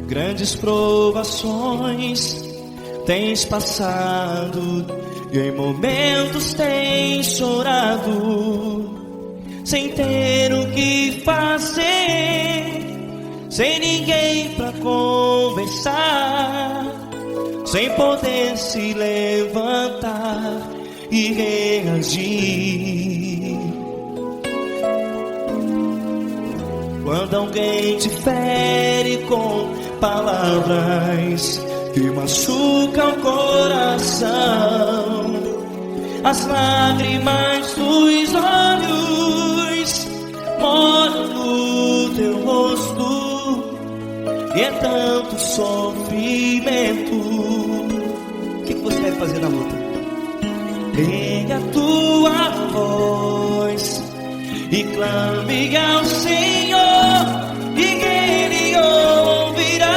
Grandes provações tens passado e em momentos tens chorado, sem ter o que fazer, sem ninguém pra conversar, sem poder se levantar e reagir. Quando alguém te fere com palavras que machucam o coração, as lágrimas dos olhos molham no teu rosto, e é tanto sofrimento. O que você deve fazer na luta? Ergue a tua voz e clame ao Senhor, e Ele ouvirá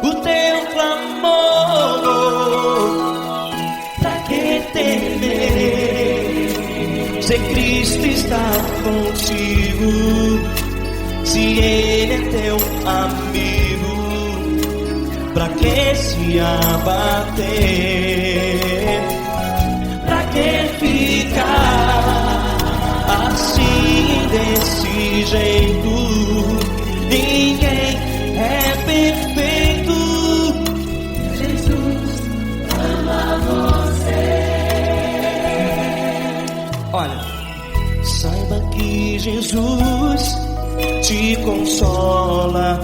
o teu clamor. Pra que temer, se Cristo está contigo, se Ele é teu amigo? Pra que se abater? Pra que ficar assim, desse jeito? Ninguém é perfeito. Jesus ama você. Olha, saiba que Jesus te consola,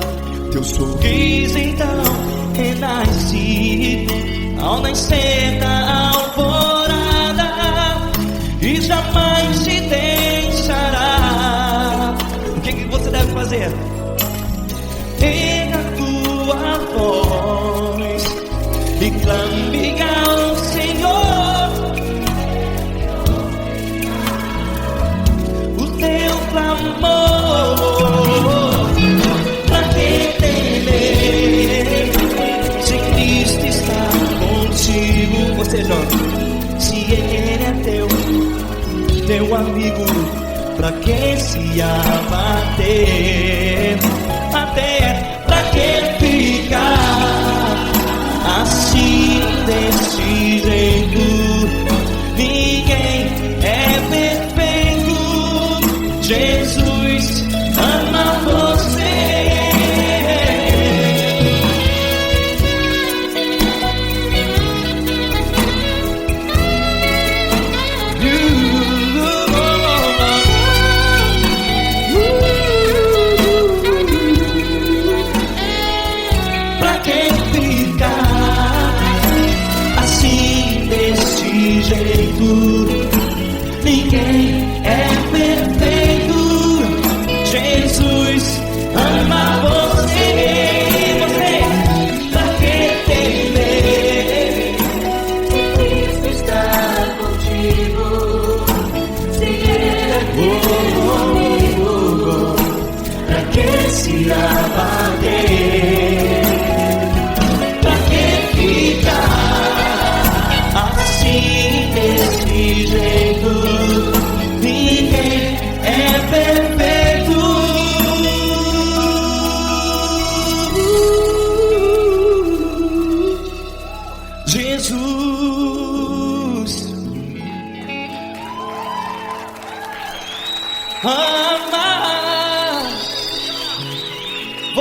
teu sorriso então renasce ao nascer da alvorada, e jamais te deixará. O que você deve fazer? Erga a tua voz e clame ao Senhor, o teu clamor. Pra que temer, se Cristo está contigo? Você jovem, se Ele é teu amigo, pra que se abater? Até pra que ficar assim, desse jeito? Ninguém é perfeito. Jesus ama você. Ninguém é perfeito. Jesus ama você. Pra que temer, Cristo está contigo, se Ele é teu amigo. Pra que se abater? Pra que ficar assim, desse jeito? Ninguém é perfeito. Jesus ama você.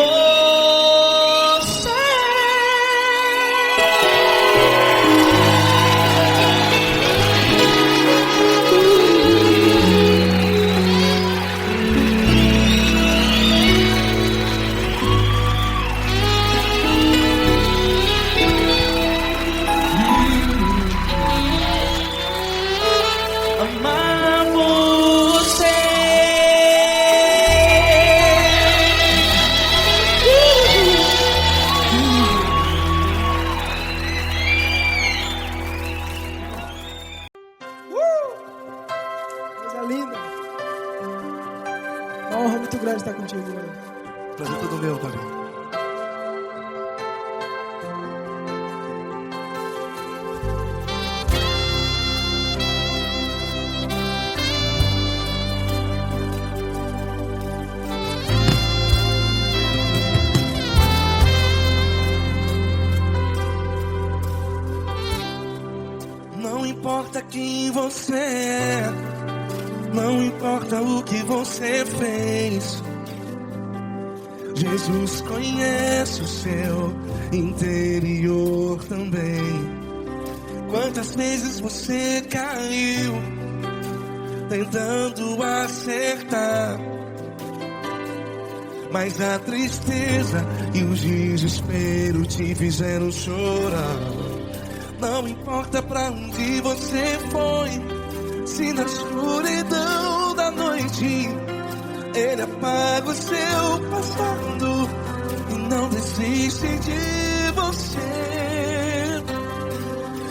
Coisa linda. Uma honra muito grande estar contigo, mano. Prazer todo meu, Davi. Não importa quem você é, não importa o que você fez, Jesus conhece o seu interior também. Quantas vezes você caiu tentando acertar, mas a tristeza e o desespero te fizeram chorar. Não importa pra onde você foi, se na escuridão da noite Ele apaga o seu passado e não desiste de você.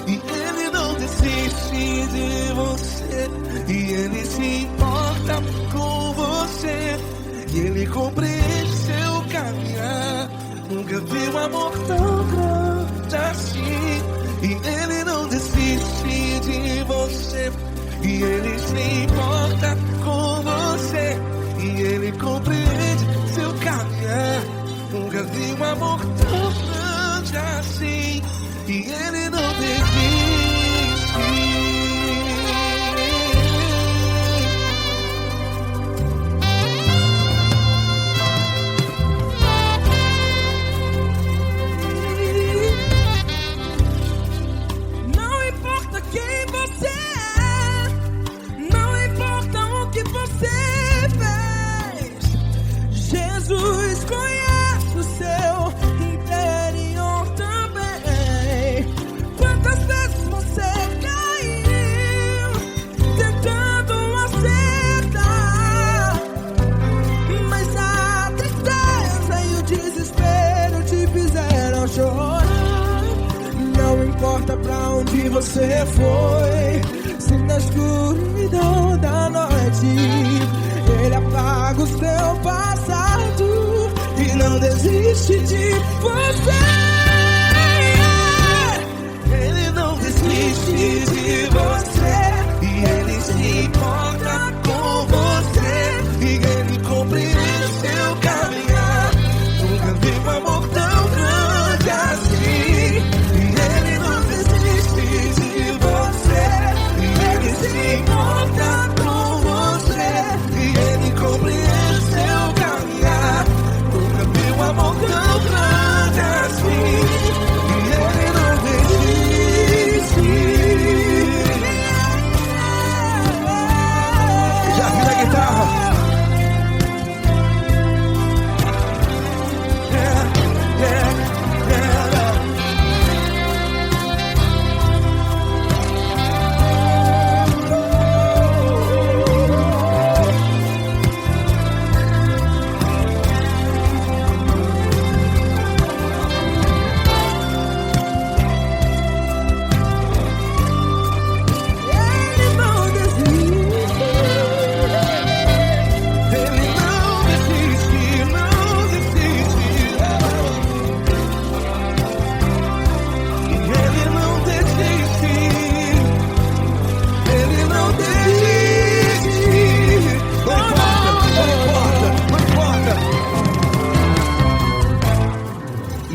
E Ele não desiste de você, e Ele se importa com você, e Ele compreende seu caminhar. Nunca vi um amor tão grande assim. E Ele não desiste de você, e Ele se importa com você, e Ele compreende seu caminhar. Nunca vi um amor tão grande assim. E Ele não desiste. Jesus conhece o seu interior também. Quantas vezes você caiu tentando acertar, mas a tristeza e o desespero te fizeram chorar. Não importa pra onde você foi, se na escuridão da noite Ele apaga o seu passado e não desiste de você. Ele não desiste de você, e Ele se importa com você, e Ele compreende seu caminhar. Nunca vi um amor tão grande assim. E Ele não desiste de você, e Ele se importa com você, e Ele compreende seu caminhar. Nunca vi um amor tão grande assim. E Ele não desiste. Já vi na guitarra.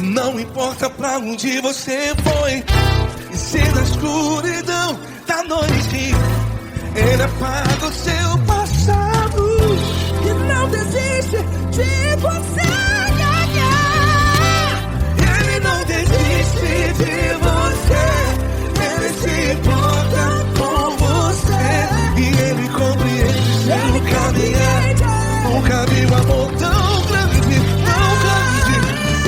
Não importa pra onde você foi, e se na escuridão da noite Ele apaga o seu passado E não desiste de você. Ele não desiste de você, Ele se importa com você, e Ele compreende seu caminhar. Nunca vi um amor tão grande, tão grande.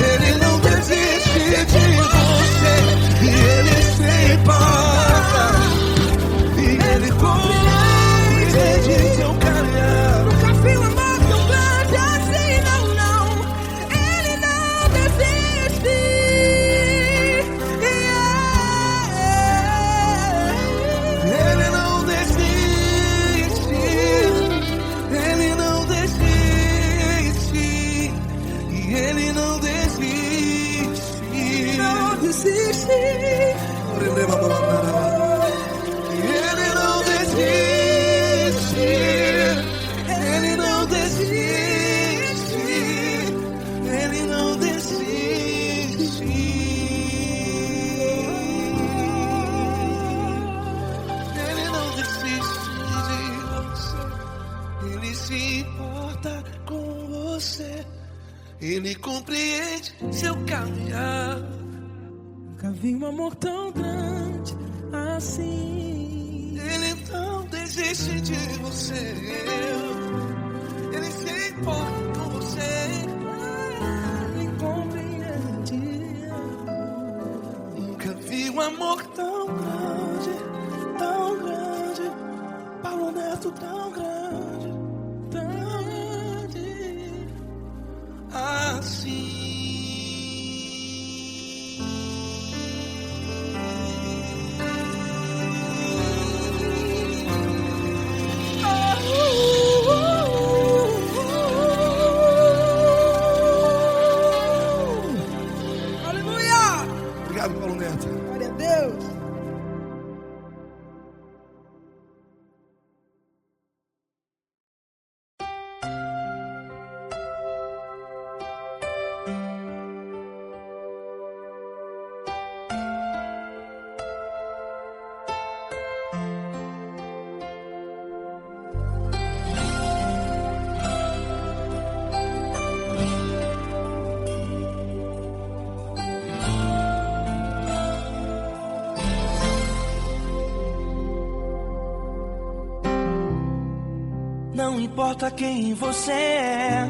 Ele não desiste de você, e Ele se importa, e Ele compreende seu caminhar. Nunca vi um amor tão grande assim, não, não. Ele não desiste. Ele não desiste. se importa com você. Ele compreende seu caminhar. Nunca vi um amor tão grande assim. Ele não desiste de você. Ele se importa com você. Ele compreende. Nunca vi um amor tão grande, tão grande. Paulo Neto tão grande, tão grande assim. Obrigado, Paulo Neto. Glória a Deus. Não importa quem você é,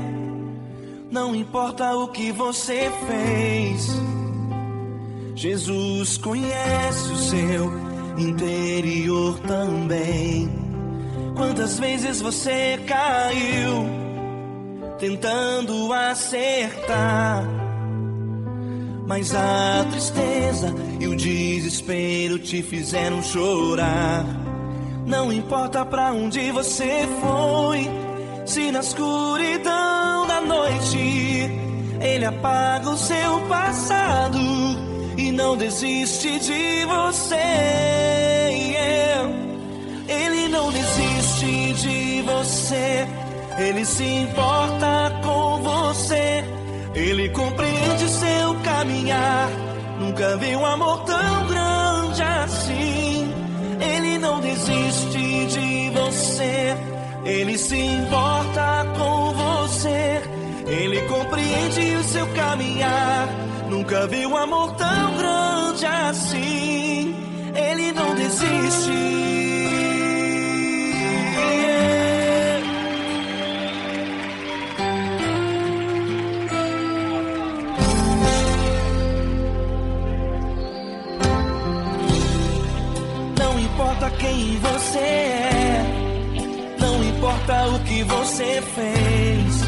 não importa o que você fez, Jesus conhece o seu interior também. Quantas vezes você caiu tentando acertar, mas a tristeza e o desespero te fizeram chorar. Não importa pra onde você foi, se na escuridão da noite Ele apaga o seu passado e não desiste de você. Ele não desiste de você, Ele se importa com você. Ele compreende seu caminhar. Nunca vi um amor tão grande assim. Ele não desiste de você, Ele se importa com você. Ele compreende o seu caminhar. Nunca vi um amor tão grande assim. Ele não desiste. Não importa quem você é, não importa o que você fez,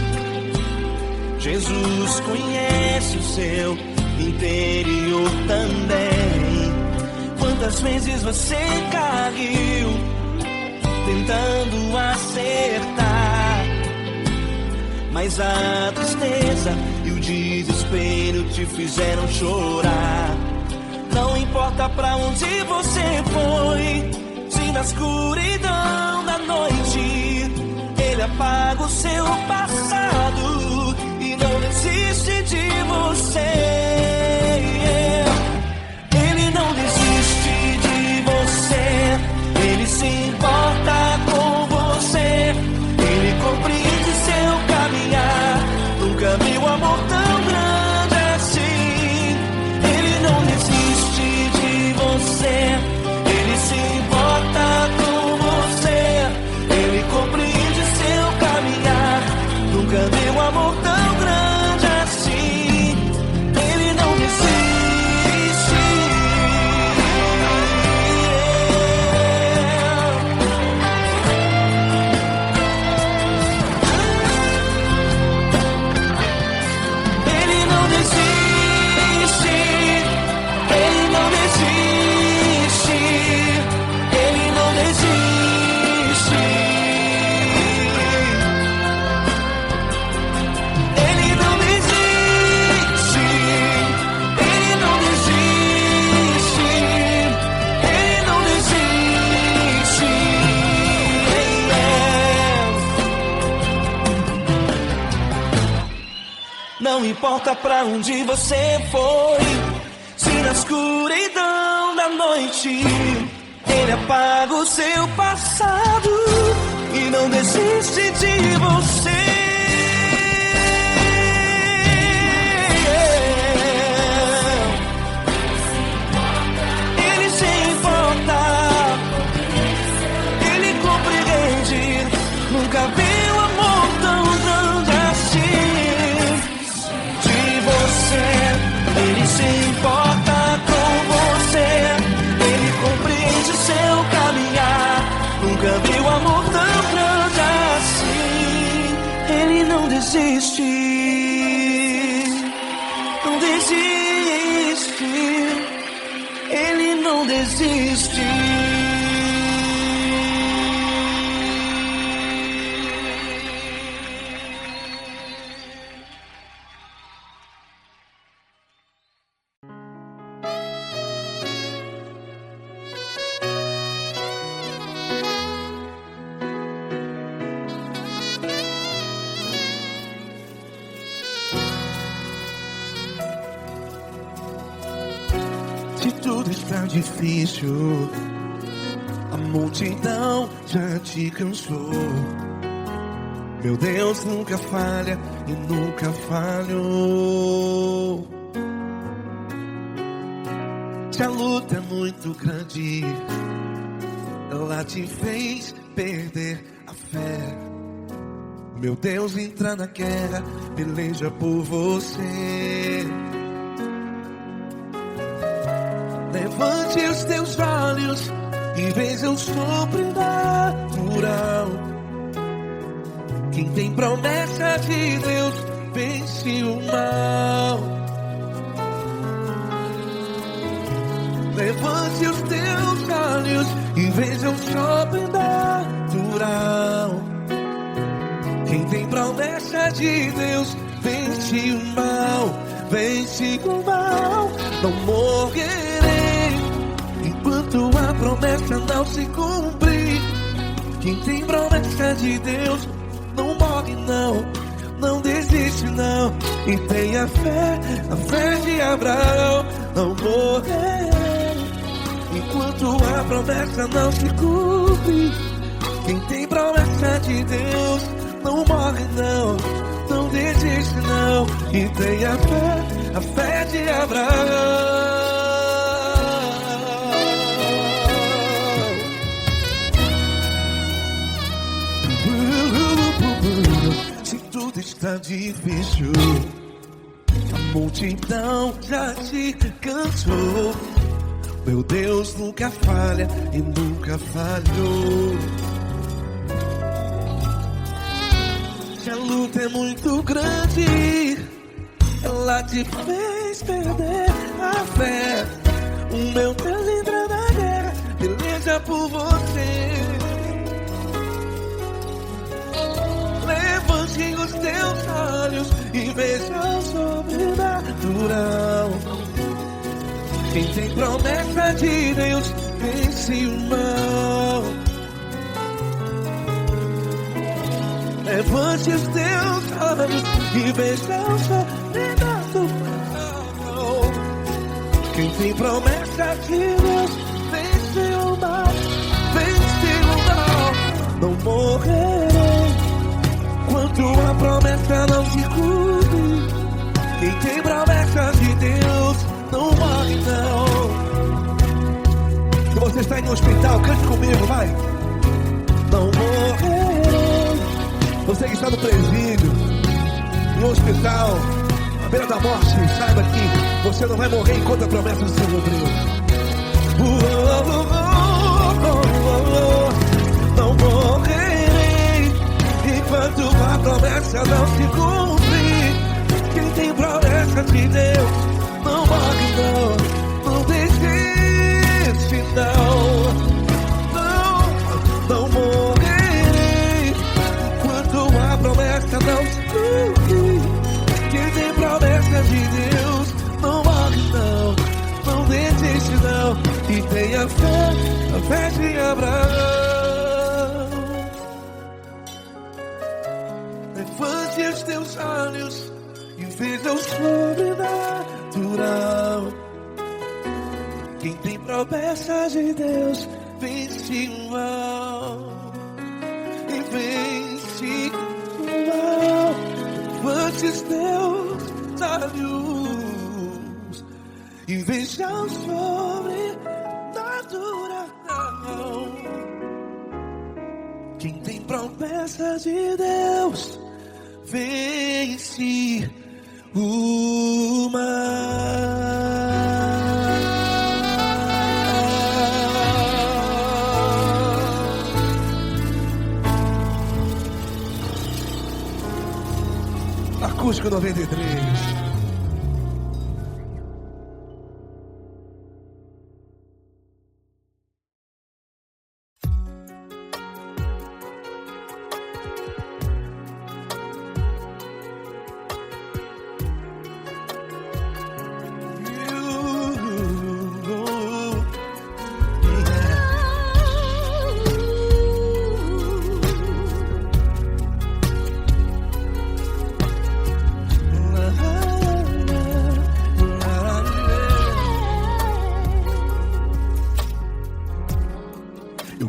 Jesus conhece o seu interior também. Quantas vezes você caiu tentando acertar, mas a tristeza e o desespero te fizeram chorar. Não importa pra onde você foi, se na escuridão da noite Ele apaga o seu passado e não desiste de você. Ele não desiste de você, Ele se importa com você. Ele compreende seu caminhar. Nunca vi um amor tão grande assim. Ele não desiste de você, Ele se importa com você. Ele compreende seu caminhar. Nunca vi um amor tão grande assim. Ele não desiste. Ele não desiste. Ele não desiste. Ele não desiste. Ele não desiste. Ele não desiste. Ele não desiste. Não importa pra onde você foi, se na escuridão da noite Ele apaga o seu passado e não desiste desiste de você. Ele se importa, ele compreende. Nunca vi um amor tão grande assim. De você, ele se importa com você. Ele compreende seu caminhar. Nunca vi um amor tão grande assim. Ele não desiste, não desiste. Ele não desiste. Se tudo está difícil, a multidão já te cansou. Meu Deus nunca falha e nunca falhou. Se a luta é muito grande, ela te fez perder a fé. Meu Deus entra na guerra, peleja por você. Levante os teus olhos e veja o sobrenatural. Quem tem promessa de Deus vence o mal. Levante os teus olhos e veja o sobrenatural. Quem tem promessa de Deus vence o mal. Vence o mal. Não morrerei enquanto a promessa não se cumprir. Quem tem promessa de Deus não morre não, não desiste não. E tenha fé, a fé de Abraão. Não morrerei enquanto a promessa não se cumpre. Quem tem promessa de Deus não morre não, não desiste não. E tenha fé, a fé de Abraão. Se tudo está difícil, a multidão já te cansou. Meu Deus nunca falha e nunca falhou. Se a luta é muito grande, ela te fez perder a fé. O meu Deus entra na guerra, peleja por você. Levante os teus olhos e veja o sobrenatural. Quem tem promessa de Deus vence o mal. Levante os teus olhos e veja o sobrenatural. Quem tem promessa de Deus vence o mal. Vence o mal. Não morrerei enquanto a promessa não se cumpre. Quem tem promessa de Deus não morre não. Se você está em um hospital, cante comigo, vai. Não morrerei. Você que está no presídio, em um hospital, à beira da morte, saiba que você não vai morrer enquanto a promessa não se cumpriu. Não morrerei enquanto a promessa não se cumprir. Quem tem promessa de Deus não morre não, não desiste não. Não morrerei enquanto a promessa não se cumprir. Quem tem promessa de Deus não morre não, não desiste não. E tenha fé, a fé de Abraão. Levante os teus olhos e veja o sobrenatural. Quem tem promessa de Deus vence o mal. E vem esses teus olhos e veja o sobrenatural. Quem tem promessas de Deus vence o mar. Acústico 93.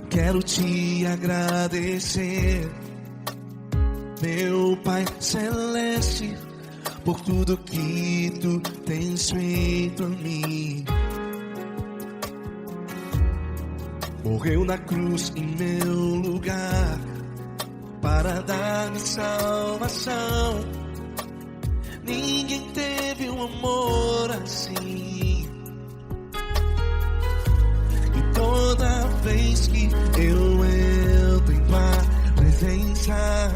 Quero te agradecer, meu Pai Celeste, por tudo que tu tens feito a mim. Morreu na cruz em meu lugar para dar-me salvação. Ninguém teve um amor assim. E toda vez que eu entro em tua presença,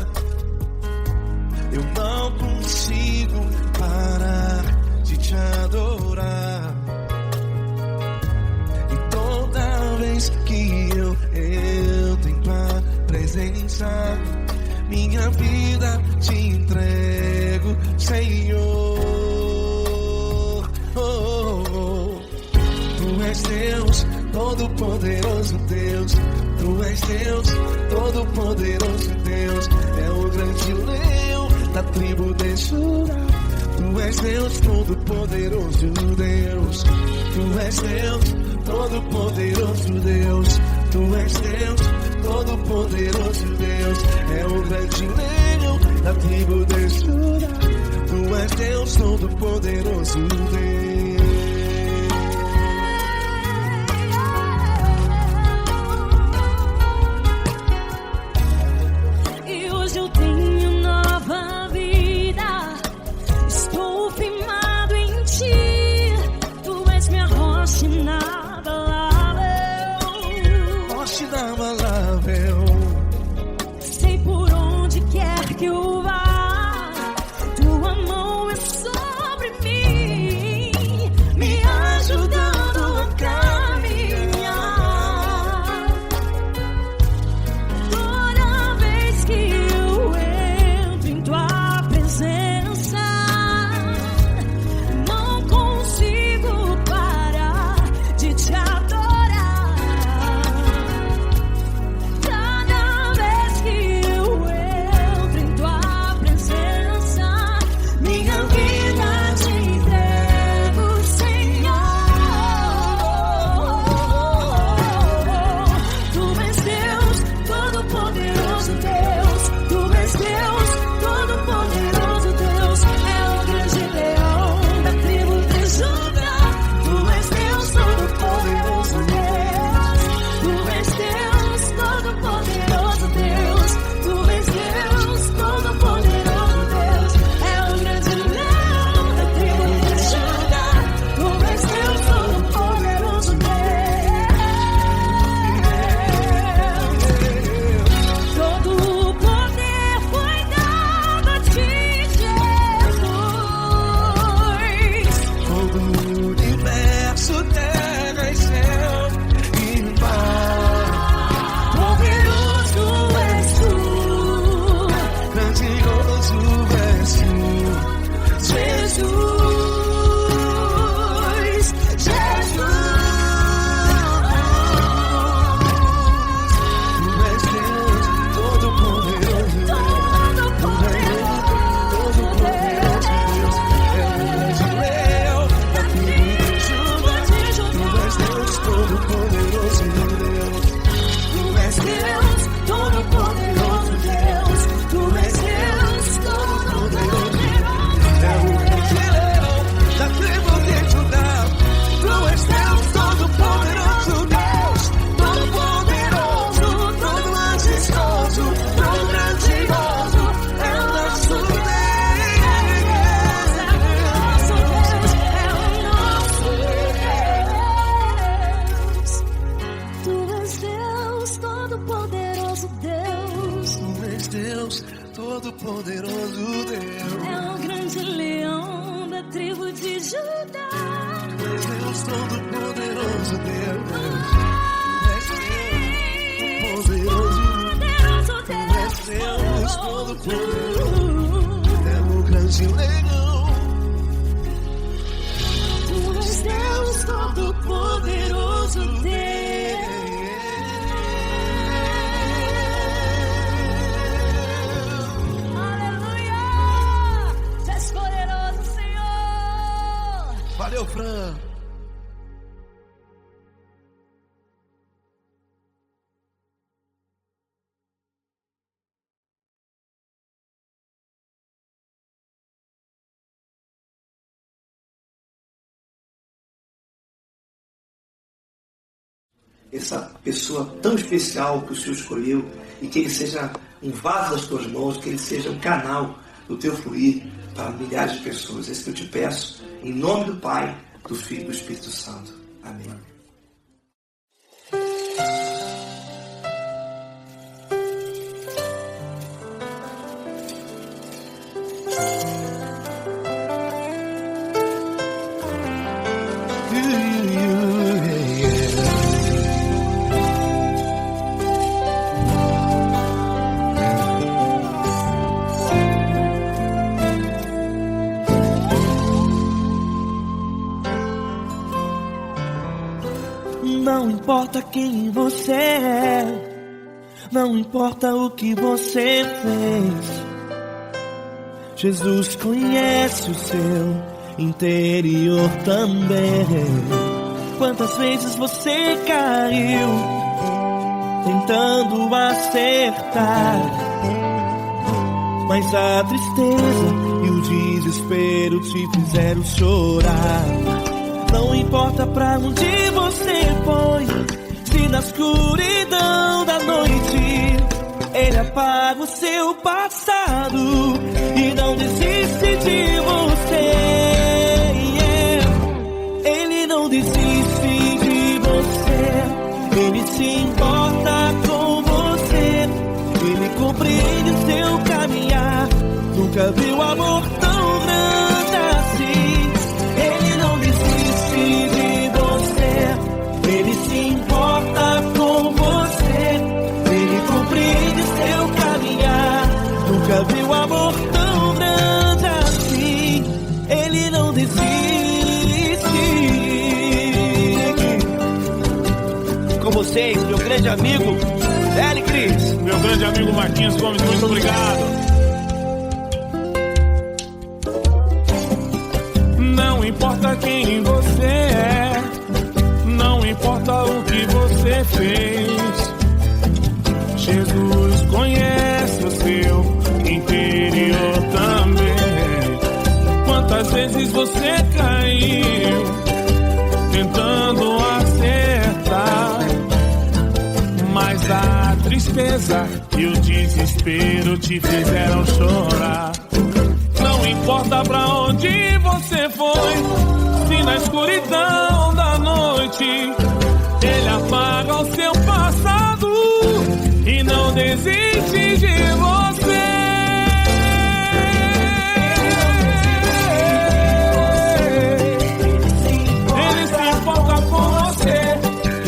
eu não consigo parar de te adorar. E toda vez que eu entro em tua presença, minha vida te entrego, Senhor. Tu és Deus, Todo-Poderoso Deus. Tu és Deus, Todo-Poderoso Deus. É o grande leão da tribo de Judá. Tu és Deus, Todo-Poderoso Deus. Tu és Deus, Todo-Poderoso Deus. Tu és Deus, Todo-Poderoso Deus. É o grande leão da tribo de Judá. Tu és Deus, Todo-Poderoso Deus. Sei por onde quer que eu vá, tua mão é sobre mim, me ajudando a caminhar. Toda vez que eu entro em tua presença, não consigo parar de te adorar. Cada vez que eu entro em tua Deus, todo-poderoso Deus. É o grande leão da tribo de Judá. Deus, todo-poderoso Deus. Poderoso Deus, todo-poderoso. É o grande leão. Tu és Deus, todo-poderoso Deus. Aleluia! Tu és poderoso, Senhor. Valeu, Fran. Essa pessoa tão especial que o Senhor escolheu, e que ele seja um vaso das tuas mãos, que ele seja um canal do teu fluir para milhares de pessoas. É isso que eu te peço, em nome do Pai, do Filho e do Espírito Santo. Amém. Não importa quem você é, não importa o que você fez, Jesus conhece o seu interior também. Quantas vezes você caiu tentando acertar, mas a tristeza e o desespero te fizeram chorar. Não importa pra onde você foi, se na escuridão da noite Ele apaga o seu passado e não desiste de você. Ele não desiste de você, Ele se importa com você, Ele compreende o seu caminhar. Nunca viu amor tão grande assim. Ele não desiste de você, Ele se importa com você, Ele compreende seu caminhar. Nunca viu amor tão grande assim. Ele não desiste. Com vocês, meu grande amigo Eli Cris. Meu grande amigo Marquinhos Gomes, muito obrigado. Não importa quem você é, não importa o que você fez, Jesus conhece o seu interior também. Quantas vezes você caiu tentando acertar, mas a tristeza e o desespero te fizeram chorar. Não importa pra onde você foi, se na escuridão da noite Ele apaga o seu passado e não desiste de você. Ele se importa com você,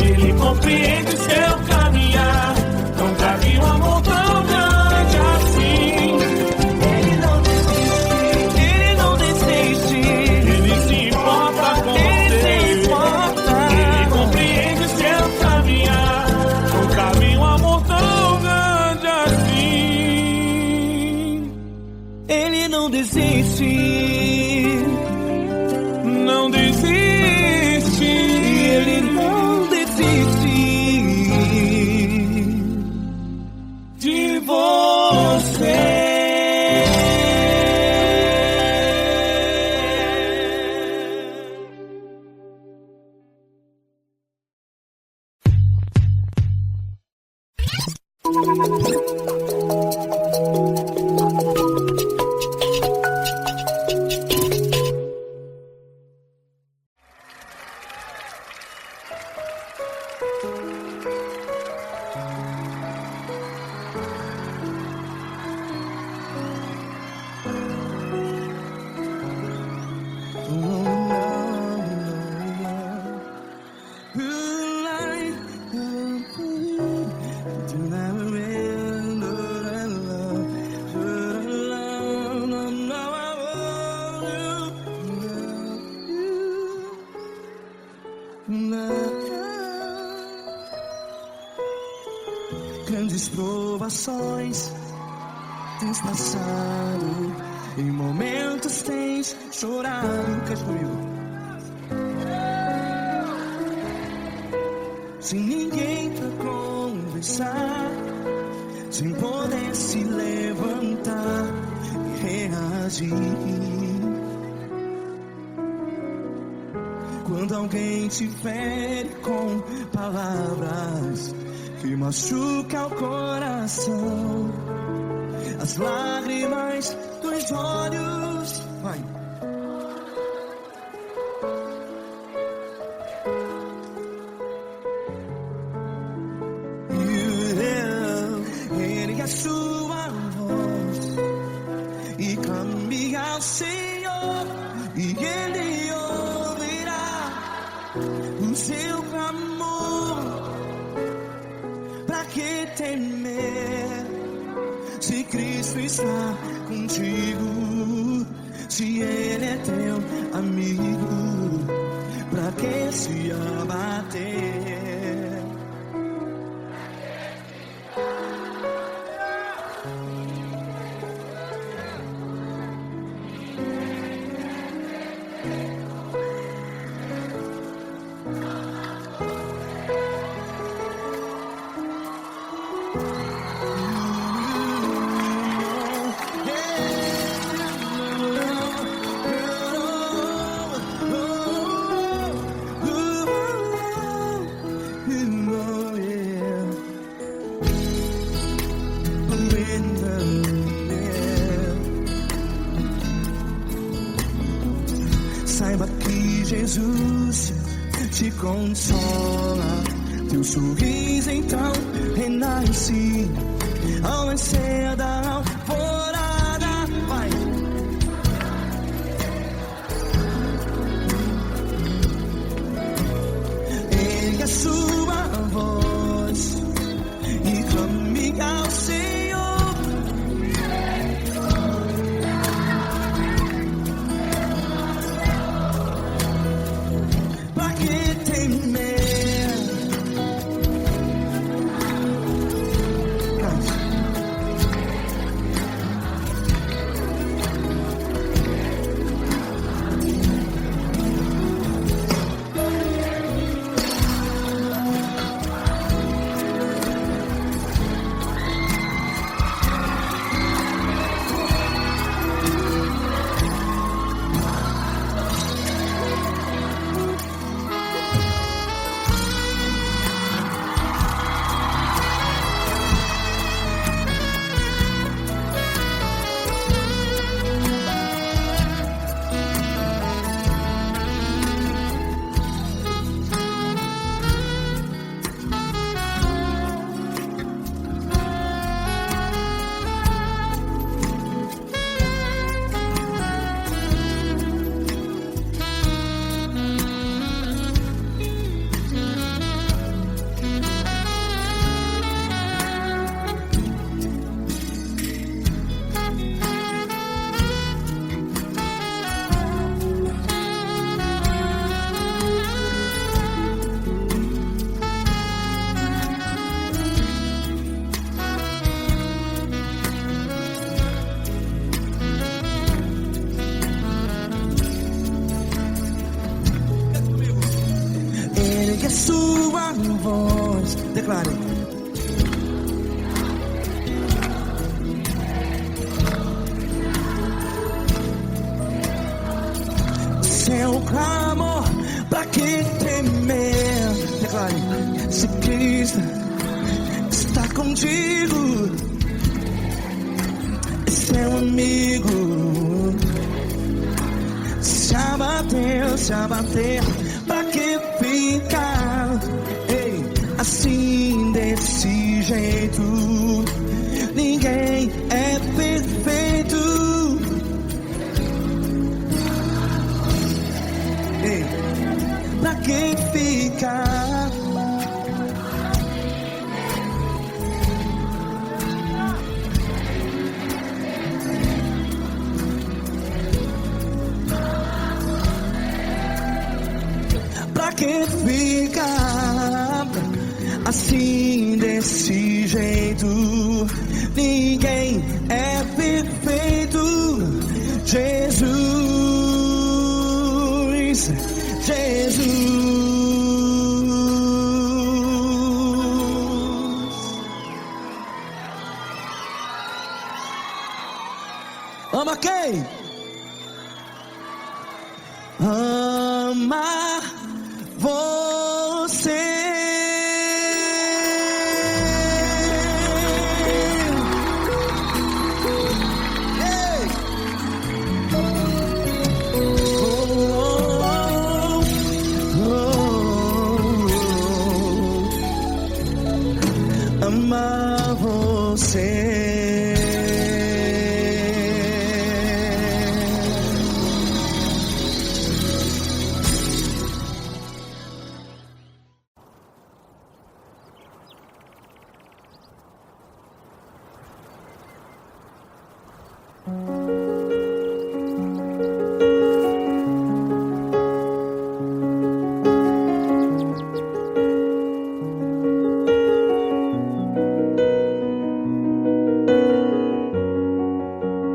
Ele compreende seu caminhar. Nunca vi um amor tão grande assim. Não desiste, não desiste, Ele não desiste de você. grandes provações tens passado, em momentos tens chorado. Cante comigo. Sem ninguém pra conversar, sem poder se levantar e reagir. Quando alguém te fere com palavras que machucam o coração, as lágrimas dos olhos, vai. Ergue a sua voz e clame ao Senhor, e Ele ouvirá o seu clamor. Pra que temer, se Cristo está contigo? Se Ele é teu amigo, pra que se abater? Saiba que Jesus te consola, teu sorriso então renasce ao nascer da alvorada. Vai. Ergue a sua voz e clame ao Senhor. Ergue a sua voz, declare. Seu clamor, pra que temer? Declare. Se Cristo está contigo, é seu amigo. Se abater, pra que ficar assim desse jeito? Ninguém é perfeito. Pra que ficar? Pra que ficar assim desse jeito? Jesus, Jesus. Ama quem? Ama você. Ei! Amar você.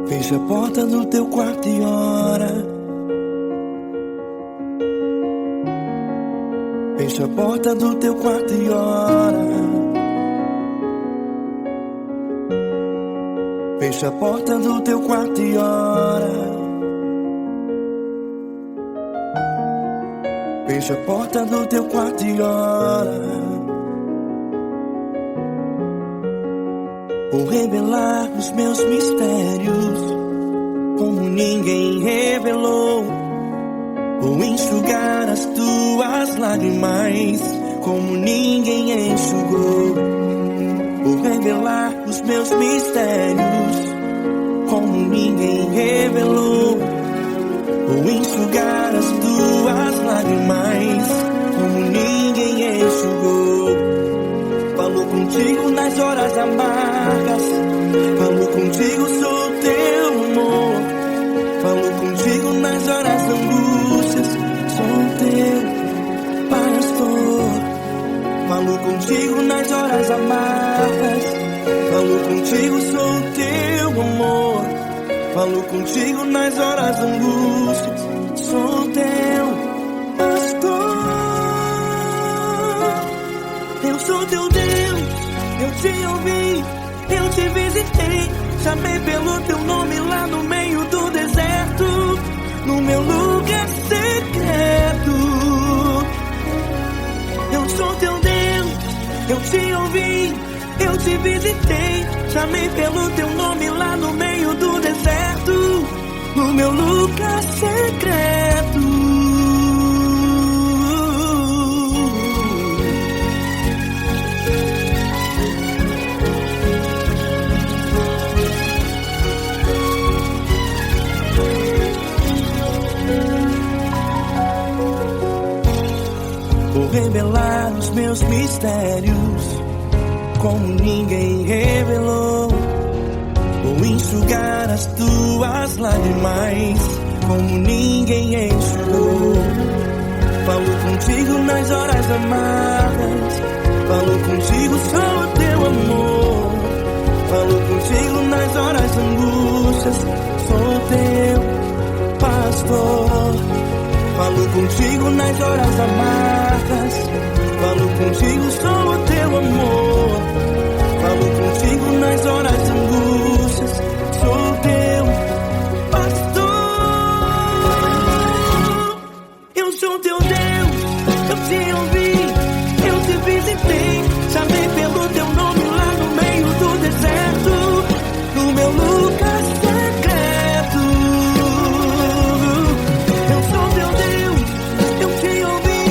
Fecha a porta do teu quarto e ora. Fecha a porta do teu quarto e ora. Fecha a porta do teu quarto e ora. Fecha a porta do teu quarto e ora. Vou revelar os meus mistérios como ninguém revelou. Vou enxugar as tuas lágrimas como ninguém enxugou. Vou revelar os meus mistérios como ninguém revelou. Vou enxugar as tuas lágrimas como ninguém enxugou. Falou contigo nas horas amargas. Falou contigo, sou teu amor. Falou contigo nas horas angústias. Sou teu pastor. Falou contigo nas horas amargas. Falou contigo, sou teu amor. Falou contigo nas horas angústias. Sou teu pastor. Eu sou teu Deus, eu te ouvi, eu te visitei. Chamei pelo teu nome lá no meio do deserto, no meu lugar secreto. Eu sou teu Deus, eu te ouvi, eu te visitei. Chamei pelo teu nome lá no meio do deserto, no meu lugar secreto. Vou revelar os meus mistérios como ninguém revelou. Vou enxugar as tuas lágrimas como ninguém enxugou. Falo contigo nas horas amargas. Falo contigo, sou o teu amor. Falo contigo nas horas angústias. Sou teu pastor. Falo contigo nas horas amargas. Falo contigo, sou o teu amor. Falo contigo nas horas angústias. Sou teu pastor. Eu sou teu Deus, eu te ouvi, eu te visitei. Chamei pelo teu nome lá no meio do deserto, no meu lugar secreto. Eu sou teu Deus, eu te ouvi,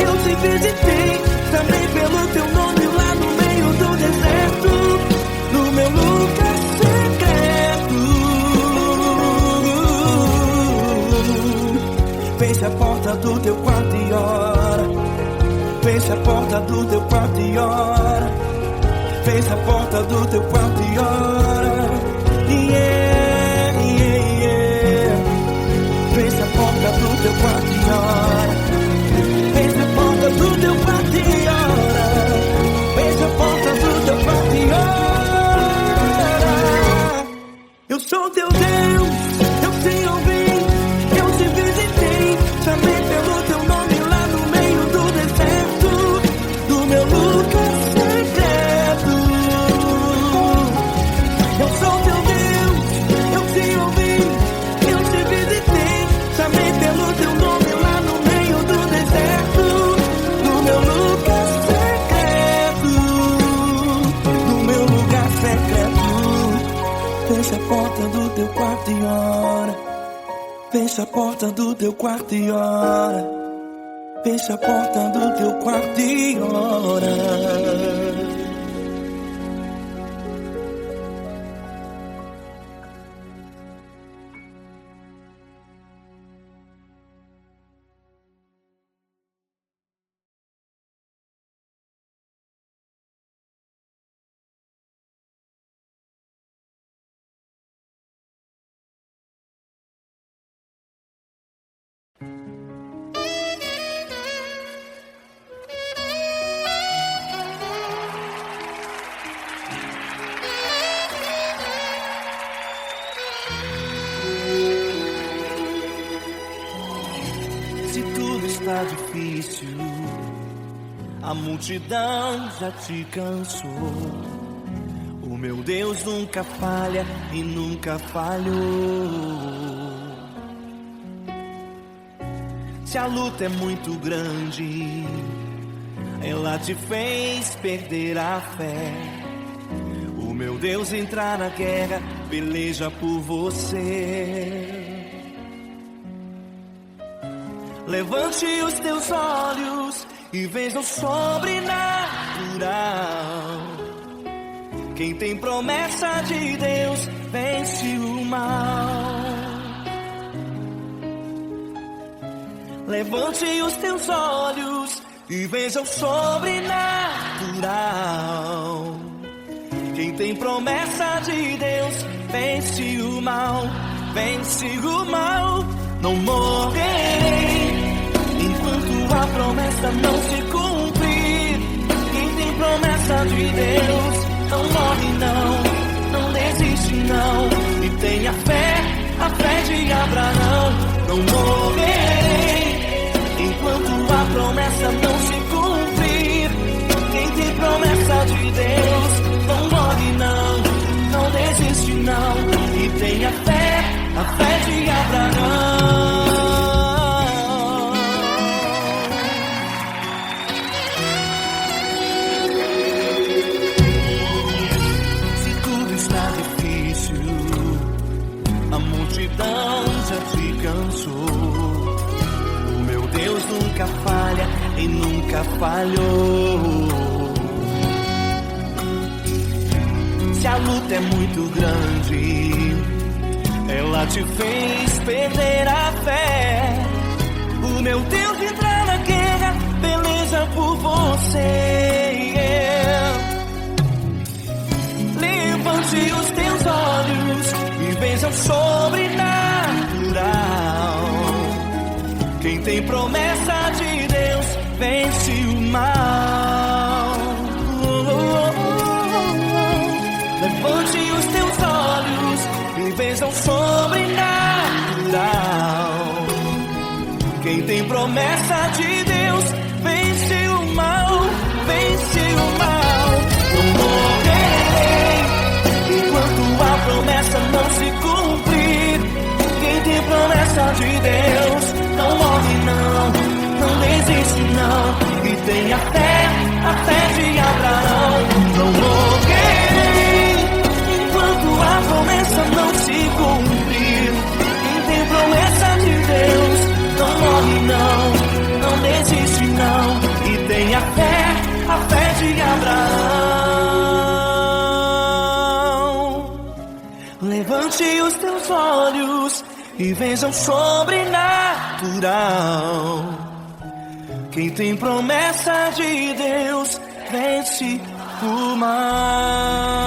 eu te visitei. Chamei pelo teu nome lá no meio do deserto, no meu lugar secreto. Fecha a porta do teu quarto e ora. Fecha a porta do teu quarto e ora. Fecha a porta do teu quarto e ora. Yeah, yeah, yeah. Fecha a porta do teu quarto e ora. Fecha a porta do teu quarto e ora. Fecha a porta do teu quarto e ora. Eu sou teu Deus, eu te Fecha a porta do teu quarto e ora. Fecha a porta do teu quarto e ora. Fecha a porta do teu quarto e ora. Se tudo está difícil, a multidão já te cansou. O meu Deus nunca falha e nunca falhou. Se a luta é muito grande, ela te fez perder a fé. O meu Deus entrar na guerra, peleja por você. Levante os teus olhos e veja o sobrenatural. Quem tem promessa de Deus vence o mal. Levante os teus olhos e veja o sobrenatural. Quem tem promessa de Deus vence o mal. Vence o mal. Não morrerei enquanto a promessa não se cumprir. Quem tem promessa de Deus não morre não desiste não. E tenha fé, a fé de Abraão. Não morrerei enquanto a promessa não se cumprir. Quem tem promessa de Deus não morre não desiste não. E tenha fé, a fé de Abraão. Se tudo está difícil, a multidão já te cansou. O meu Deus nunca falha e nunca falhou. Se a luta é muito grande, ela te fez perder a fé. O meu Deus entrar na guerra, peleja por você. Levante os teus olhos e veja o sobrenatural. Quem tem promessa de Deus vence o mal. Levante os teus olhos e veja o sobrenatural. Quem tem promessa de Deus vence o mal, vence o mal. Não morrerei enquanto a promessa não se cumprir. Quem tem promessa de Deus não morre não desiste não. E tenha fé, a fé de Abraão. Não morrerei enquanto a promessa não se cumprir. Quem tem promessa de Deus não morre não desiste não. E tenha fé, a fé de Abraão. Levante os teus olhos e veja o sobrenatural. Quem tem promessa de Deus vence o mal.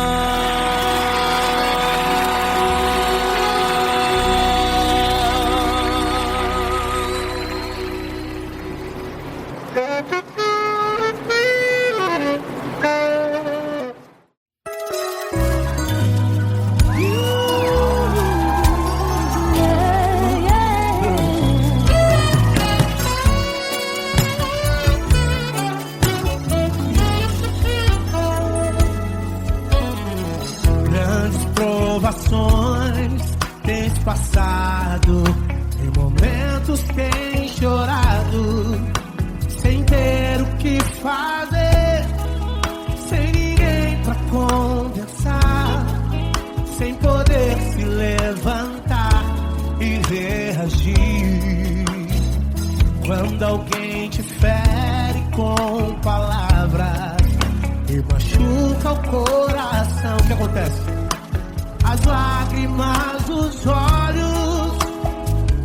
Tens passado, em momentos tens chorado, sem ter o que fazer, sem ninguém pra conversar, sem poder se levantar e reagir. Quando alguém te fere com palavras e machuca o coração, o que acontece? As lágrimas dos olhos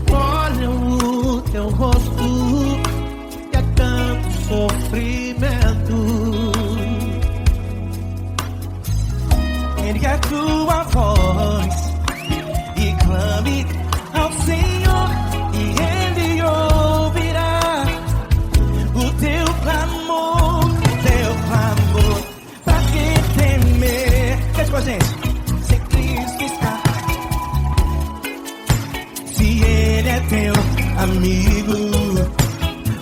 molham o teu rosto, e é tanto sofrimento. Ergue a tua voz e clame ao Senhor, e Ele ouvirá o teu clamor, pra que temer? Cante com a gente. Se Cristo está, se Ele é teu amigo,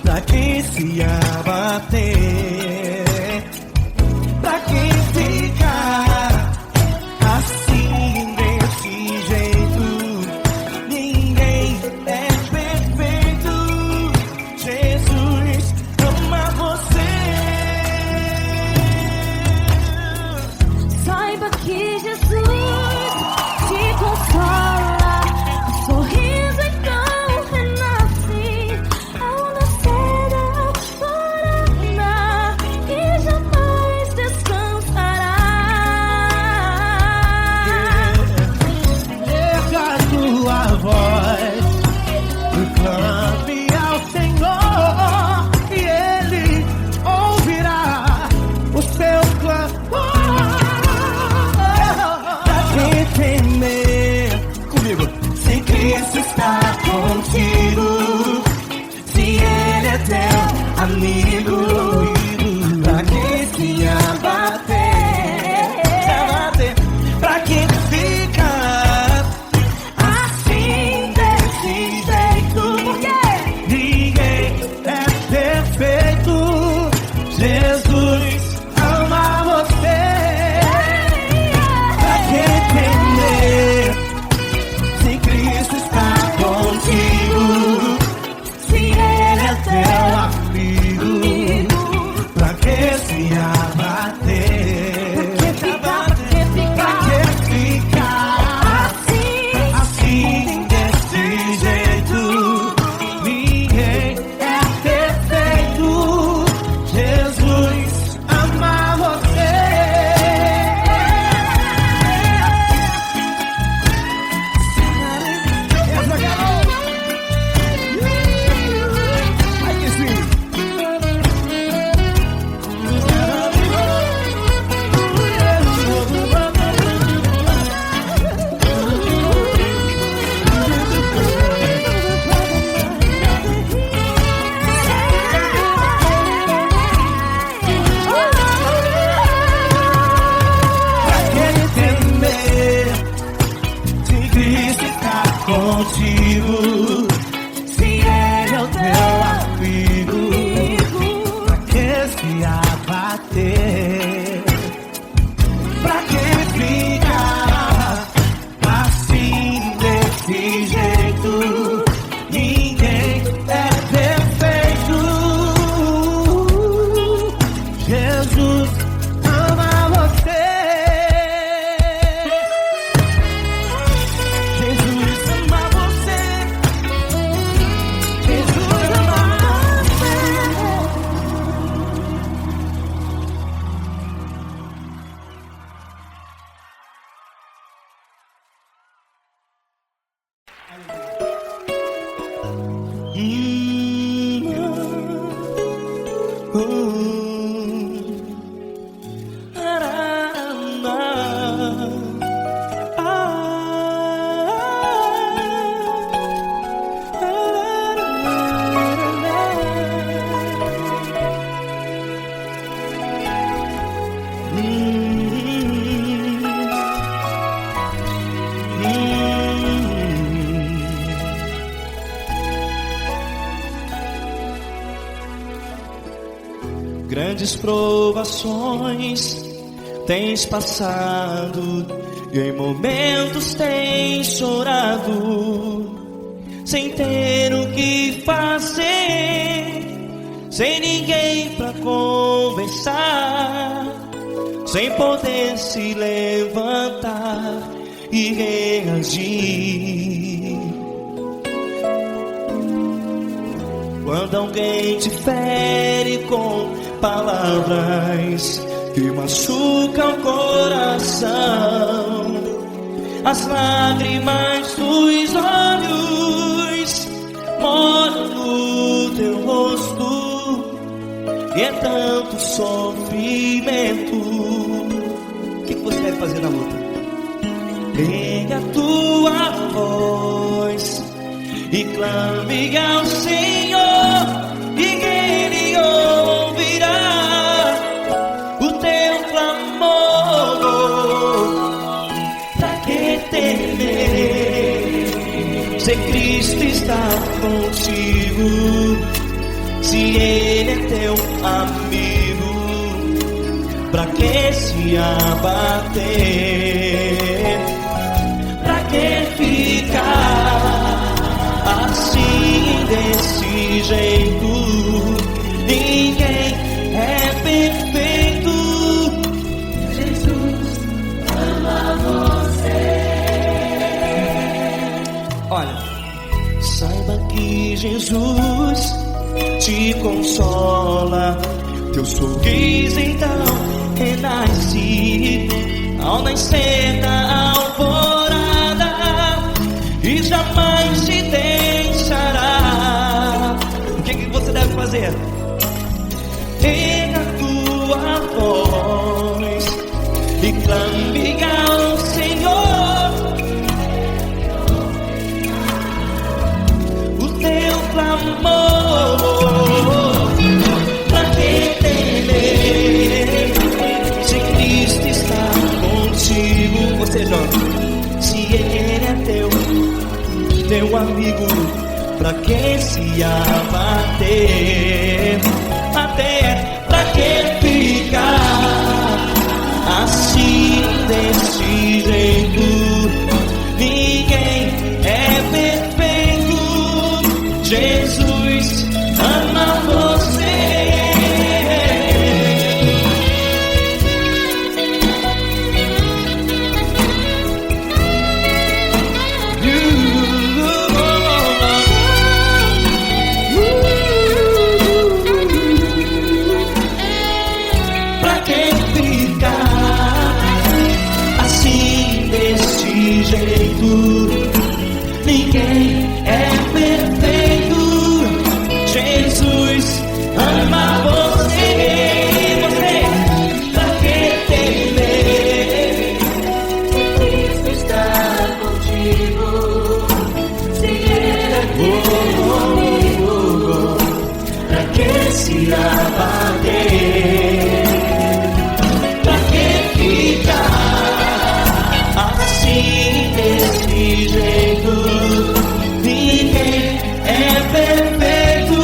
pra que se abater? Pra que ficar assim desse jeito? Ninguém é perfeito. Jesus ama você. Saiba que Jesus te consola, o sorriso então renasce ao nascer da aurora e jamais descansará. Erga a tua voz e clame ao Senhor, e Ele ouvirá o seu clamor. Pra que temer? Comigo. Se Cristo está contigo, se Ele é teu amigo, pra que se abater? Pra que ficar assim desse jeito? Ninguém é perfeito. Jesus ama você. Pra que temer? Se Cristo está contigo, se Ele é teu Amigo, pra que se abater? Pra que ficar assim desse jeito? Ninguém é perfeito. Jesus ama você. Essa garota. Ai, que sim. Pra que temer? Se Cristo está contigo, se Ele é o teu Amigo, pra que se abater? pra que ficar Assim desse jeito, ninguém é perfeito. Jesus ama você. Jesus ama você? Jesus ama você. Grandes provações tens passado, e em momentos tens chorado, sem ter o que fazer, sem ninguém pra conversar, sem poder se levantar e reagir. Quando alguém te fere com palavras que machucam o coração, as lágrimas dos olhos moram no teu rosto, e é tanto sofrimento. O que você deve fazer na luta? Ergue a tua voz e clame ao Senhor, e Ele ouvirá o teu clamor. Pra que temer, se Cristo está contigo, se Ele é teu amigo? Pra que se abater? Pra que ficar assim desse jeito? Ninguém é perfeito. Jesus ama você. Olha, saiba que Jesus te consola. Teu sorriso então renasce ao nascer da alvorada, e jamais te deixará. O que você deve fazer? Erga a tua voz e clame ao Senhor, o teu clamor. Pra que temer, se Cristo está contigo? Você jovem, se Ele é teu amigo, pra que se abater? Até pra que ficar assim desse jeito? Ninguém é perfeito. Jesus ama você. Ninguém é perfeito. Jesus ama você. Pra que temer, Cristo está contigo, se Ele é teu amigo. Pra que se abater? Pra que ficar assim desse jeito? Ninguém é perfeito.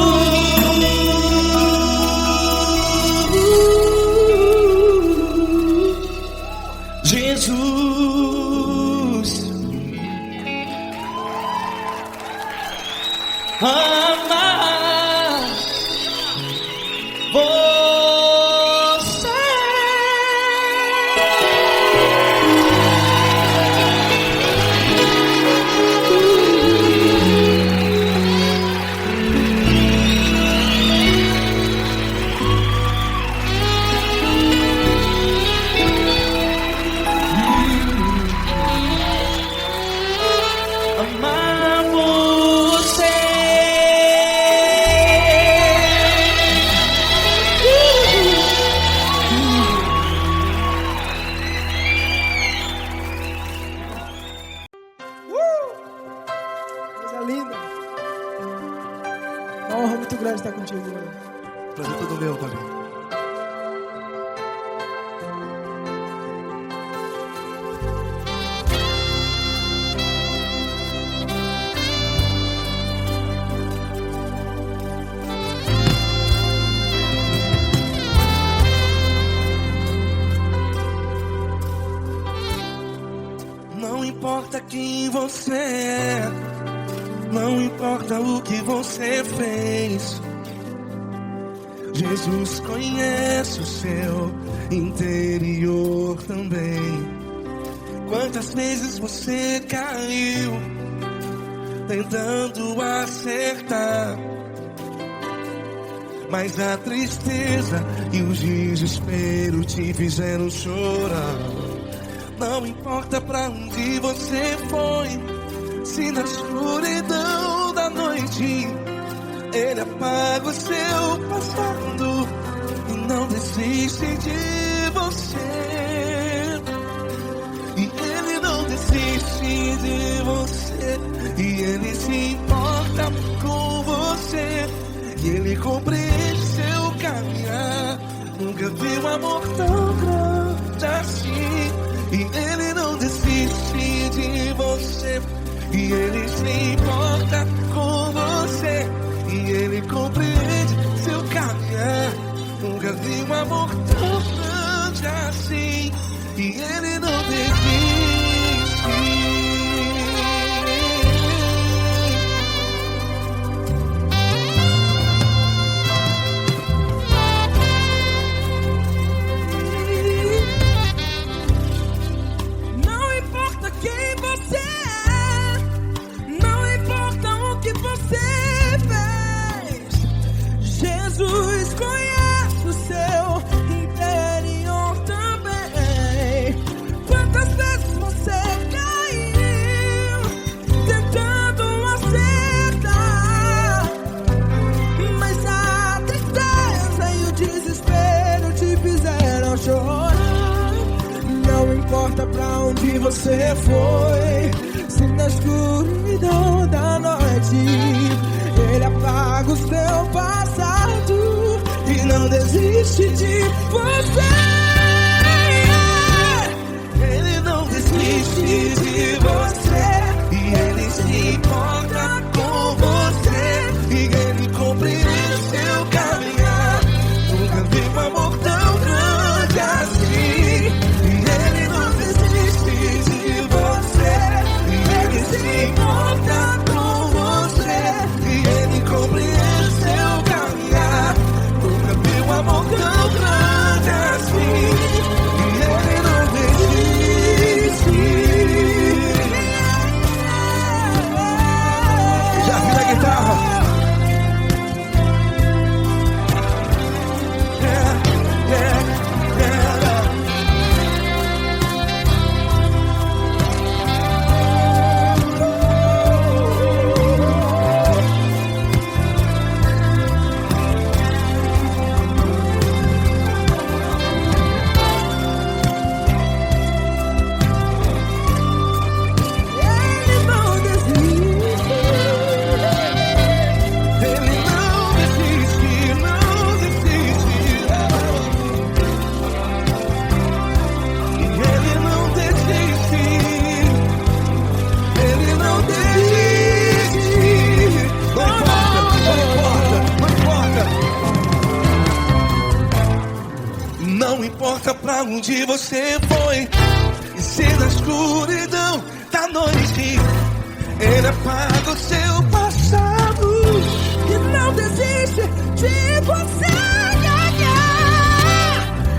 Jesus ama você. Amar você. Coisa linda. Uma honra muito grande estar contigo, mano. Prazer todo meu, Paulinho. Não importa quem você é, não importa o que você fez, Jesus conhece o seu interior também. Quantas vezes você caiu tentando acertar, mas a tristeza e o desespero te fizeram chorar. Não importa pra onde você foi, se na escuridão da noite Ele apaga o seu passado e não desiste de você. E Ele não desiste de você, e Ele se importa com você, e Ele compreende seu caminhar. Nunca vi um amor tão grande assim. E Ele não desiste de você, e Ele se importa com você, e Ele compreende seu caminhar. Nunca vi um amor tão grande assim. E Ele não desiste. Não importa quem você é, não importa o que você fez, Jesus conhece o seu interior também. Quantas vezes você caiu tentando acertar, mas a tristeza e o desespero te fizeram chorar. Não importa pra onde você foi, se na escuridão da noite Ele apaga o seu passado e não desiste de você. Ele não desiste de você, e Ele se importa com você, e Ele compreende seu caminhar. Nunca vi um amor tão grande assim. E Ele não desiste de você, e Ele se importa com você, e Ele compreende seu caminhar. Nunca vi um amor tão grande assim. E Ele não desiste. Já vi a guitarra. Yeah, yeah, yeah. Ele não desiste. Ele não desiste, não desiste. E Ele não desiste. Ele não desiste. Não importa, não importa, não importa. Não importa pra onde você foi, e se na escuridão da noite Ele apaga o seu passado E não desiste de você.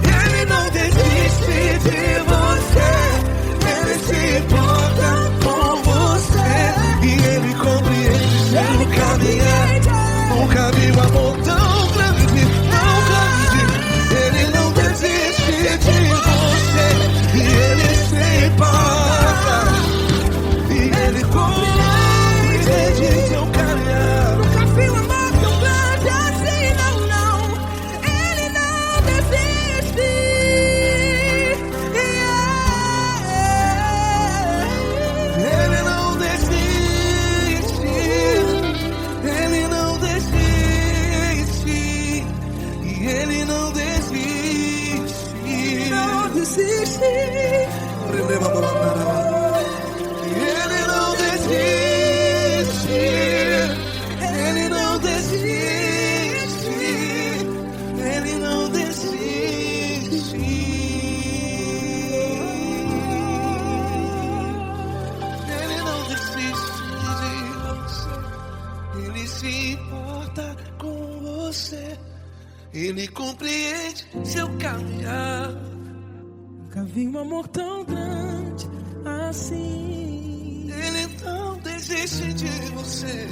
Ele não desiste de você, Ele se importa com você, e Ele compreende seu caminhar. Nunca vi um amor tão grande, tão grande. Ele não desiste de você, e Ele se importa, e Ele compreende seu caminhar. Nunca vi um amor tão grande assim, não, não. Ele não desiste. Ele não desiste, Ele não desiste, e Ele não desiste. Não desiste. Ele não desiste, Ele não desiste, Ele não desiste. Ele não desiste de você, Ele se importa com você, Ele compreende seu caminhar. Nunca vi um amor tão grande assim. Ele não desiste de você.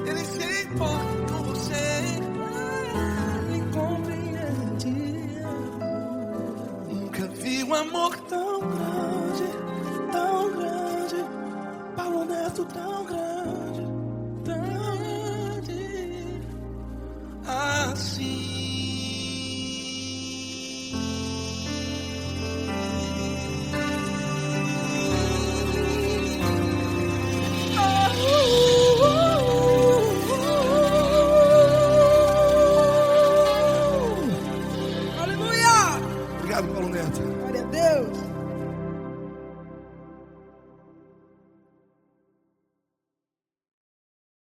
Ele se importa com você. Ele compreende. Nunca vi um amor tão grande, Paulo Neto tão